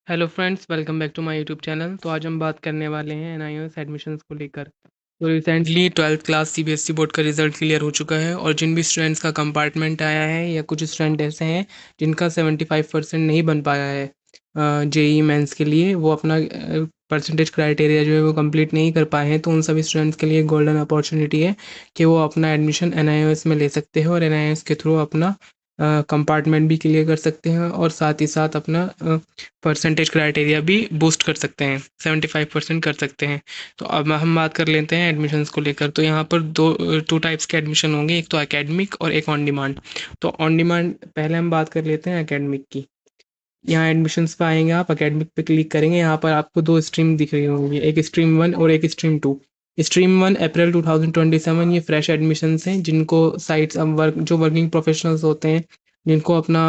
Hello friends, welcome back to my YouTube channel. तो आज हम बात करने वाले हैं एनआईओएस एडमिशन्स को लेकर। तो recently 12th class CBSE board का रिजल्ट क्लियर हो चुका है और जिन भी स्टूडेंट्स का कंपार्टमेंट आया है या कुछ स्टूडेंट ऐसे हैं जिनका 75% नहीं बन पाया है जेई मेंस के लिए, वो अपना परसेंटेज क्राइटेरिया जो है वो कंप्लीट नहीं कर पाए हैं, तो उन सभी स्टूडेंट्स के लिए गोल्डन अपॉर्चुनिटी है कि वो अपना एडमिशन एनआईओएस में ले सकते हैं और एनआईओएस के थ्रू अपना कंपार्टमेंट भी क्लियर कर सकते हैं और साथ ही साथ अपना परसेंटेज क्राइटेरिया भी बूस्ट कर सकते हैं, 75% कर सकते हैं। तो अब हम बात कर लेते हैं एडमिशन्स को लेकर। तो यहाँ पर टू टाइप्स के एडमिशन होंगे, एक तो एकेडमिक और एक ऑन डिमांड। तो ऑन डिमांड पहले हम बात कर लेते हैं एकेडमिक की। यहाँ एडमिशन्स पे आएंगे, आप एकेडमिक पे क्लिक करेंगे। यहाँ पर आपको दो स्ट्रीम दिख रही होंगी, एक स्ट्रीम 1 और एक स्ट्रीम 2। स्ट्रीम 1 अप्रैल 2027, ये फ्रेश एडमिशन्स हैं जिनको साइट्स अब वर्किंग प्रोफेशनल्स होते हैं, जिनको अपना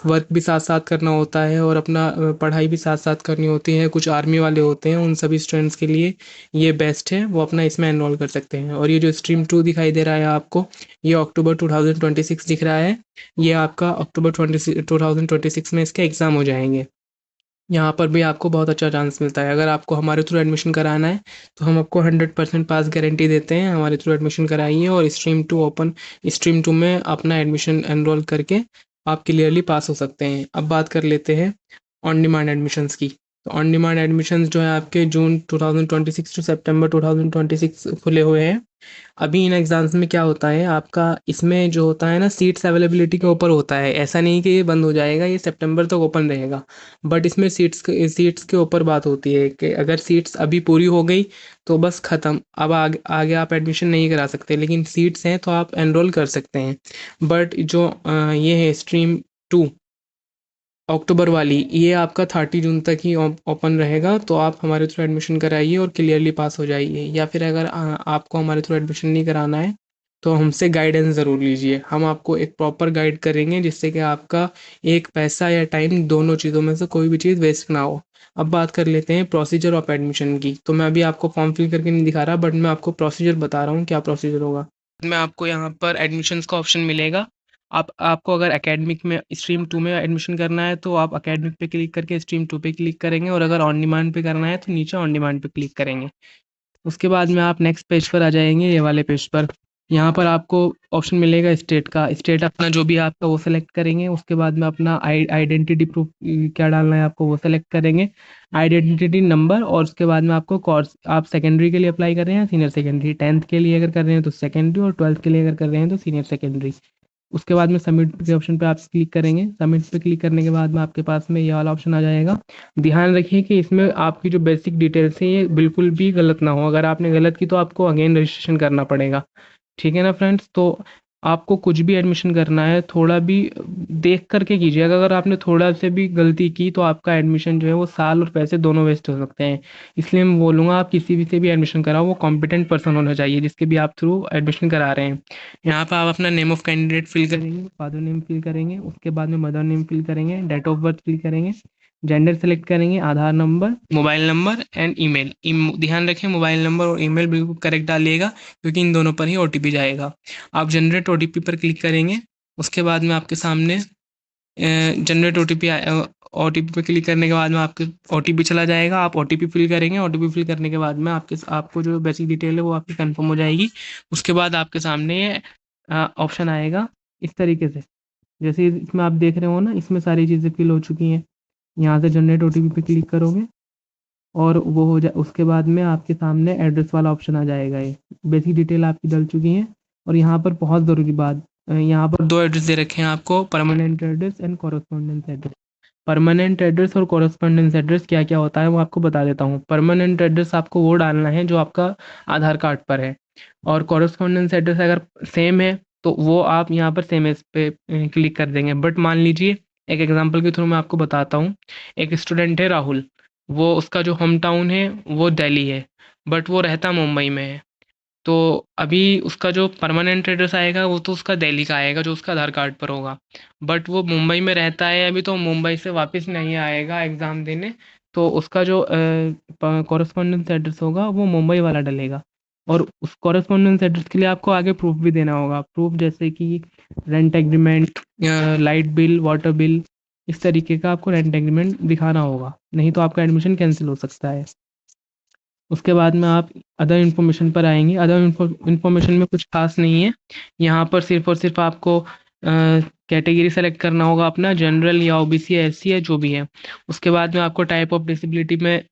वर्क भी साथ साथ करना होता है और अपना पढ़ाई भी साथ साथ करनी होती है, कुछ आर्मी वाले होते हैं, उन सभी स्टूडेंट्स के लिए ये बेस्ट है, वो अपना इसमें एनरोल कर सकते हैं। और ये जो स्ट्रीम 2 दिखाई दे रहा है आपको, ये अक्टूबर 2026 दिख रहा है। ये आपका अक्टूबर 2026 में इसके एग्ज़ाम हो जाएंगे। यहाँ पर भी आपको बहुत अच्छा चांस मिलता है। अगर आपको हमारे थ्रू एडमिशन कराना है तो हम आपको 100% पास गारंटी देते हैं। हमारे थ्रू एडमिशन कराइए और स्ट्रीम टू में अपना एडमिशन एनरोल करके आप क्लियरली पास हो सकते हैं। अब बात कर लेते हैं ऑन डिमांड एडमिशन्स की। तो ऑन डिमांड एडमिशन्स जो है आपके जून 2026 टू सितंबर 2026 खुले हुए हैं। अभी इन एग्ज़ाम्स में क्या होता है आपका, इसमें जो होता है ना, सीट्स अवेलेबिलिटी के ऊपर होता है। ऐसा नहीं कि ये बंद हो जाएगा, ये सितंबर तक ओपन रहेगा। बट इसमें सीट्स के ऊपर बात होती है कि अगर सीट्स अभी पूरी हो गई तो बस ख़त्म, अब आगे आगे आप एडमिशन नहीं करा सकते, लेकिन सीट्स हैं तो आप एनरोल कर सकते हैं। बट जो ये है स्ट्रीम 2 अक्टूबर वाली, ये आपका 30 जून तक ही ओपन रहेगा। तो आप हमारे थ्रू एडमिशन कराइए और क्लियरली पास हो जाइए। या फिर अगर आपको हमारे थ्रू एडमिशन नहीं कराना है तो हमसे गाइडेंस ज़रूर लीजिए। हम आपको एक प्रॉपर गाइड करेंगे जिससे कि आपका एक पैसा या टाइम, दोनों चीज़ों में से कोई भी चीज़ वेस्ट ना हो। अब बात कर लेते हैं प्रोसीजर ऑफ एडमिशन की। तो मैं अभी आपको फॉर्म फिल करके नहीं दिखा रहा, बट मैं आपको प्रोसीजर बता रहा हूँ क्या प्रोसीजर होगा। मैं आपको यहाँ पर एडमिशन्स का ऑप्शन मिलेगा। आपको अगर एकेडमिक में स्ट्रीम 2 में एडमिशन करना है तो आप एकेडमिक पे क्लिक करके स्ट्रीम 2 पे क्लिक करेंगे, और अगर ऑन डिमांड पे करना है तो नीचे ऑन डिमांड पे क्लिक करेंगे। उसके बाद में आप नेक्स्ट पेज पर आ जाएंगे, ये वाले पेज पर। यहाँ पर आपको ऑप्शन मिलेगा स्टेट का। स्टेट अपना जो भी आपका वो सेलेक्ट करेंगे। उसके बाद में अपना आइडेंटिटी प्रूफ क्या डालना है आपको वो सेलेक्ट करेंगे, आइडेंटिटी नंबर। और उसके बाद में आपको कोर्स, आप सेकेंडरी के लिए अप्लाई कर रहे हैं, सीनियर सेकेंडरी, 10th के लिए अगर कर रहे हैं तो सेकेंडरी, और 12th के लिए अगर कर रहे हैं तो सीनियर सेकेंडरी। उसके बाद में सबमिट के ऑप्शन पे आप क्लिक करेंगे। सबमिट पे क्लिक करने के बाद में आपके पास में ये वाला ऑप्शन आ जाएगा। ध्यान रखिए कि इसमें आपकी जो बेसिक डिटेल्स है ये बिल्कुल भी गलत ना हो। अगर आपने गलत की तो आपको अगेन रजिस्ट्रेशन करना पड़ेगा। ठीक है ना फ्रेंड्स? तो आपको कुछ भी एडमिशन करना है थोड़ा भी देख करके कीजिएगा। अगर आपने थोड़ा से भी गलती की तो आपका एडमिशन जो है वो साल और पैसे दोनों वेस्ट हो सकते हैं। इसलिए मैं बोलूँगा आप किसी भी से भी एडमिशन कराओ, वो कॉम्पिटेंट पर्सन होना चाहिए जिसके भी आप थ्रू एडमिशन करा रहे हैं। यहाँ पर आप अपना नेम ऑफ कैंडिडेट फिल करेंगे, फादर नेम फिल करेंगे, उसके बाद में मदर नेम फिल करेंगे, डेट ऑफ बर्थ फिल करेंगे, जेंडर सेलेक्ट करेंगे, Aadhaar number, mobile number and email. ध्यान रखें मोबाइल नंबर और ईमेल बिल्कुल करेक्ट डालिएगा, क्योंकि इन दोनों पर ही ओटीपी जाएगा। आप जनरेट ओटीपी पर क्लिक करेंगे। उसके बाद में आपके सामने जनरेट ओटीपी ओटीपी पे क्लिक करने के बाद में आपके ओटीपी चला जाएगा। आप ओटीपी फिल करेंगे। ओटीपी फिल करने के बाद में आपको जो बेसिक डिटेल है वो आपकी कंफर्म हो जाएगी। उसके बाद आपके सामने ये ऑप्शन आएगा इस तरीके से, जैसे इसमें आप देख रहे हो ना, इसमें सारी चीज़ें फिल हो चुकी हैं। यहाँ से जनरेट ओटीपी पे क्लिक करोगे और वो हो जाए, उसके बाद में आपके सामने एड्रेस वाला ऑप्शन आ जाएगा। ये बेसिक डिटेल आपकी डल चुकी है। और यहाँ पर बहुत ज़रूरी बात, यहाँ पर दो एड्रेस दे रखे हैं आपको, permanent address and correspondence address. Permanent address और कॉरेस्पॉन्डेंस एड्रेस क्या क्या होता है वो आपको बता देता हूँ। परमानेंट एड्रेस आपको वो डालना है जो आपका आधार कार्ड पर है, और कॉरेस्पॉन्डेंस एड्रेस अगर सेम है तो वो आप यहाँ पर सेम एस पे क्लिक कर देंगे। बट मान लीजिए, एक एग्जांपल के थ्रू मैं आपको बताता हूँ। एक स्टूडेंट है राहुल, वो उसका जो होम टाउन है वो दिल्ली है, बट वो रहता मुंबई में है। तो अभी उसका जो परमानेंट एड्रेस आएगा वो तो उसका दिल्ली का आएगा जो उसका आधार कार्ड पर होगा। बट वो मुंबई में रहता है अभी, तो मुंबई से वापस नहीं आएगा एग्ज़ाम देने। तो उसका जो कॉरेस्पॉन्डेंस एड्रेस होगा वो मुंबई वाला डलेगा। और उस कॉरेस्पॉन्डेंस एड्रेस के लिए आपको आगे प्रूफ भी देना होगा। प्रूफ जैसे कि rent agreement, light bill, water bill, इस तरीके का आपको रेंट एग्रीमेंट दिखाना होगा, नहीं तो आपका एडमिशन कैंसिल हो सकता है। उसके बाद में आप अदर इन्फॉर्मेशन पर आएँगे। अदर इन्फॉर्मेशन में कुछ ख़ास नहीं है। यहाँ पर सिर्फ़ और सिर्फ़ आपको कैटेगरी सेलेक्ट करना होगा अपना, जनरल या ओबीसी या एससी या जो भी है। उसके बाद में आपको टाइप ऑफ डिसेबिलिटी में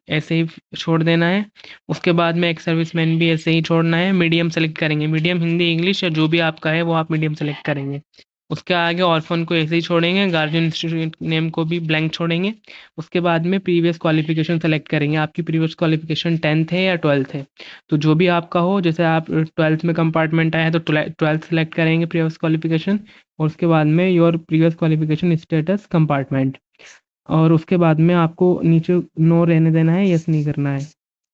ऐसे ही छोड़ देना है। उसके बाद में एक्स सर्विसमैन भी ऐसे ही छोड़ना है। मीडियम सेलेक्ट करेंगे, मीडियम हिंदी, इंग्लिश या जो भी आपका है वो आप मीडियम सेलेक्ट करेंगे। उसके आगे ऑर्फन को ऐसे ही छोड़ेंगे, गार्जियन इंस्टीट्यूट नेम को भी ब्लैंक छोड़ेंगे। उसके बाद में प्रीवियस क्वालिफ़िकेशन सेलेक्ट करेंगे, आपकी प्रीवियस क्वालिफ़िकेशन 10th है या 12th है। तो जो भी आपका हो, जैसे आप 12th में कंपार्टमेंट आया है तो 12th सेलेक्ट करेंगे प्रीवियस क्वालिफ़िकेशन, और उसके बाद में your previous qualification status compartment, और उसके बाद में आपको नीचे नो रहने देना है, यस नहीं करना है।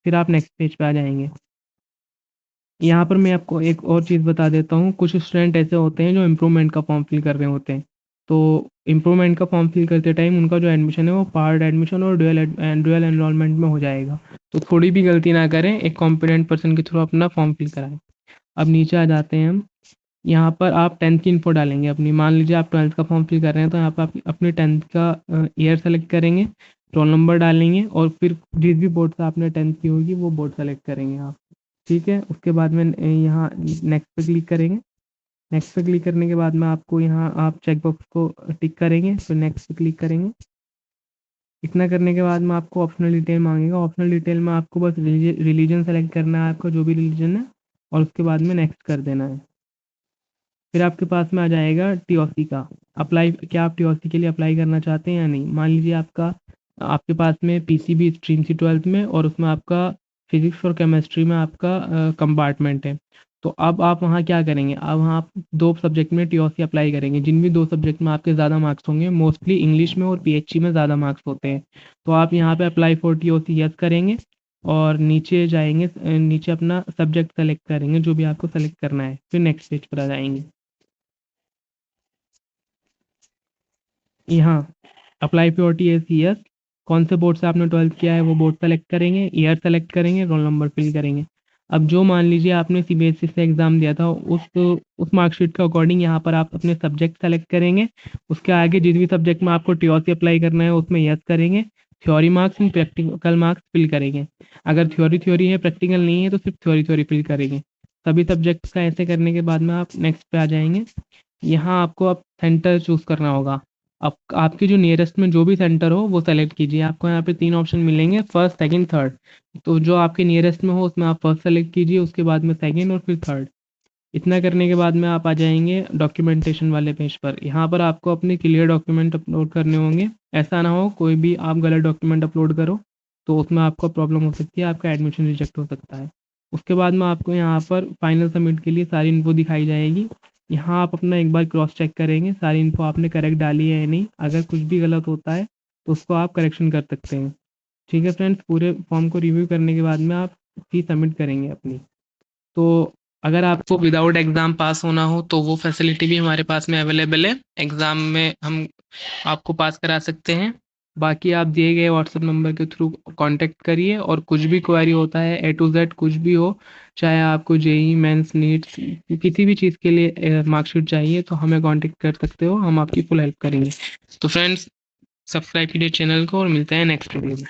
फिर आप नेक्स्ट पेज पे आ जाएँगे। यहाँ पर मैं आपको एक और चीज़ बता देता हूँ, कुछ स्टूडेंट ऐसे होते हैं जो इम्प्रूवमेंट का फॉर्म फिल कर रहे होते हैं। तो इम्प्रूवमेंट का फॉर्म फिल करते टाइम उनका जो एडमिशन है वो पार्ट एडमिशन और ड्यूअल एनरोलमेंट में हो जाएगा। तो थोड़ी भी गलती ना करें, एक कॉम्पिटेंट पर्सन के थ्रू अपना फॉर्म फिल कराएँ। अब नीचे आ जाते हैं हम। यहाँ पर आप 10th की इन्फो डालेंगे अपनी। मान लीजिए आप 12th का फॉर्म फिल कर रहे हैं, तो यहाँ पर आप अपने 10th का ईयर सेलेक्ट करेंगे, रोल नंबर डालेंगे, और फिर जिस भी बोर्ड से आपने 10th की होगी वो बोर्ड सेलेक्ट करेंगे आप। ठीक है, उसके बाद में यहाँ नेक्स्ट पे क्लिक करेंगे। नेक्स्ट पे क्लिक करने के बाद में आपको यहाँ आप चेक बॉक्स को टिक करेंगे, फिर नेक्स्ट पे क्लिक करेंगे। इतना करने के बाद में आपको ऑप्शनल डिटेल मांगेगा। ऑप्शनल डिटेल में आपको बस रिलीजन सेलेक्ट करना है, आपका जो भी रिलीजन है, और उसके बाद में नेक्स्ट कर देना है। फिर आपके पास में आ जाएगा टीओसी का अप्लाई। क्या आप टीओसी के लिए अप्लाई करना चाहते हैं या नहीं? मान लीजिए आपके पास में पीसीबी स्ट्रीम थी 12th में, और उसमें आपका फिजिक्स और केमिस्ट्री में आपका कंपार्टमेंट है। तो अब आप वहाँ क्या करेंगे? अब वहाँ आप 2 सब्जेक्ट में टीओसी अप्लाई करेंगे। जिन भी 2 सब्जेक्ट में आपके ज़्यादा मार्क्स होंगे, मोस्टली इंग्लिश में और पीएचई में ज़्यादा मार्क्स होते हैं। तो आप यहाँ पे अप्लाई फॉर टीओसी यस करेंगे, और नीचे जाएँगे, नीचे अपना सब्जेक्ट सेलेक्ट करेंगे जो भी आपको सेलेक्ट करना है। फिर नेक्स्ट पेज पर आ जाएँगे। यहाँ अप्लाई प्योरिटी एस यस, कौन से बोर्ड से आपने 12th किया है वो बोर्ड सेलेक्ट करेंगे, ईयर सेलेक्ट करेंगे, रोल नंबर फिल करेंगे। अब जो मान लीजिए आपने सीबीएसई से एग्ज़ाम दिया था, उस मार्कशीट के अकॉर्डिंग यहाँ पर आप अपने सब्जेक्ट सेलेक्ट करेंगे। उसके आगे जिस भी सब्जेक्ट में आपको टीओसी अप्लाई करना है उसमें यस करेंगे। Theory marks and practical marks fill करेंगे। अगर थ्योरी है, प्रैक्टिकल नहीं है, तो सिर्फ थ्योरी फिल करेंगे। सभी सब्जेक्ट्स का ऐसे करने के बाद में आप नेक्स्ट पे आ जाएँगे। यहाँ आपको अब सेंटर चूज़ करना होगा। अब आपके जो नियरेस्ट में जो भी सेंटर हो वो सेलेक्ट कीजिए। आपको यहाँ पे 3 ऑप्शन मिलेंगे, फर्स्ट, सेकंड, थर्ड। तो जो आपके नियरेस्ट में हो उसमें आप फर्स्ट सेलेक्ट कीजिए, उसके बाद में सेकंड, और फिर थर्ड। इतना करने के बाद में आप आ जाएँगे डॉक्यूमेंटेशन वाले पेज पर। यहाँ पर आपको अपने क्लियर डॉक्यूमेंट अपलोड करने होंगे। ऐसा ना हो कोई भी आप गलत डॉक्यूमेंट अपलोड करो, तो उसमें आपको प्रॉब्लम हो सकती है, आपका एडमिशन रिजेक्ट हो सकता है। उसके बाद में आपको यहाँ पर फाइनल सबमिट के लिए सारी इन्फो दिखाई जाएगी। यहाँ आप अपना एक बार क्रॉस चेक करेंगे सारी इन्फो आपने करेक्ट डाली है या नहीं। अगर कुछ भी गलत होता है तो उसको आप करेक्शन कर सकते हैं। ठीक है फ्रेंड्स, पूरे फॉर्म को रिव्यू करने के बाद में आप फीस सबमिट करेंगे अपनी। तो अगर आपको विदाउट एग्ज़ाम पास होना हो तो वो फैसिलिटी भी हमारे पास में अवेलेबल है। एग्ज़ाम में हम आपको पास करा सकते हैं। बाकी आप दिए गए व्हाट्सएप नंबर के थ्रू कांटेक्ट करिए, और कुछ भी क्वेरी होता है ए टू जेड कुछ भी हो, चाहे आपको जेईई मेंस नीट्स किसी भी चीज़ के लिए मार्कशीट चाहिए तो हमें कांटेक्ट कर सकते हो, हम आपकी फुल हेल्प करेंगे। तो फ्रेंड्स, सब्सक्राइब कीजिए चैनल को और मिलते हैं नेक्स्ट वीडियो में।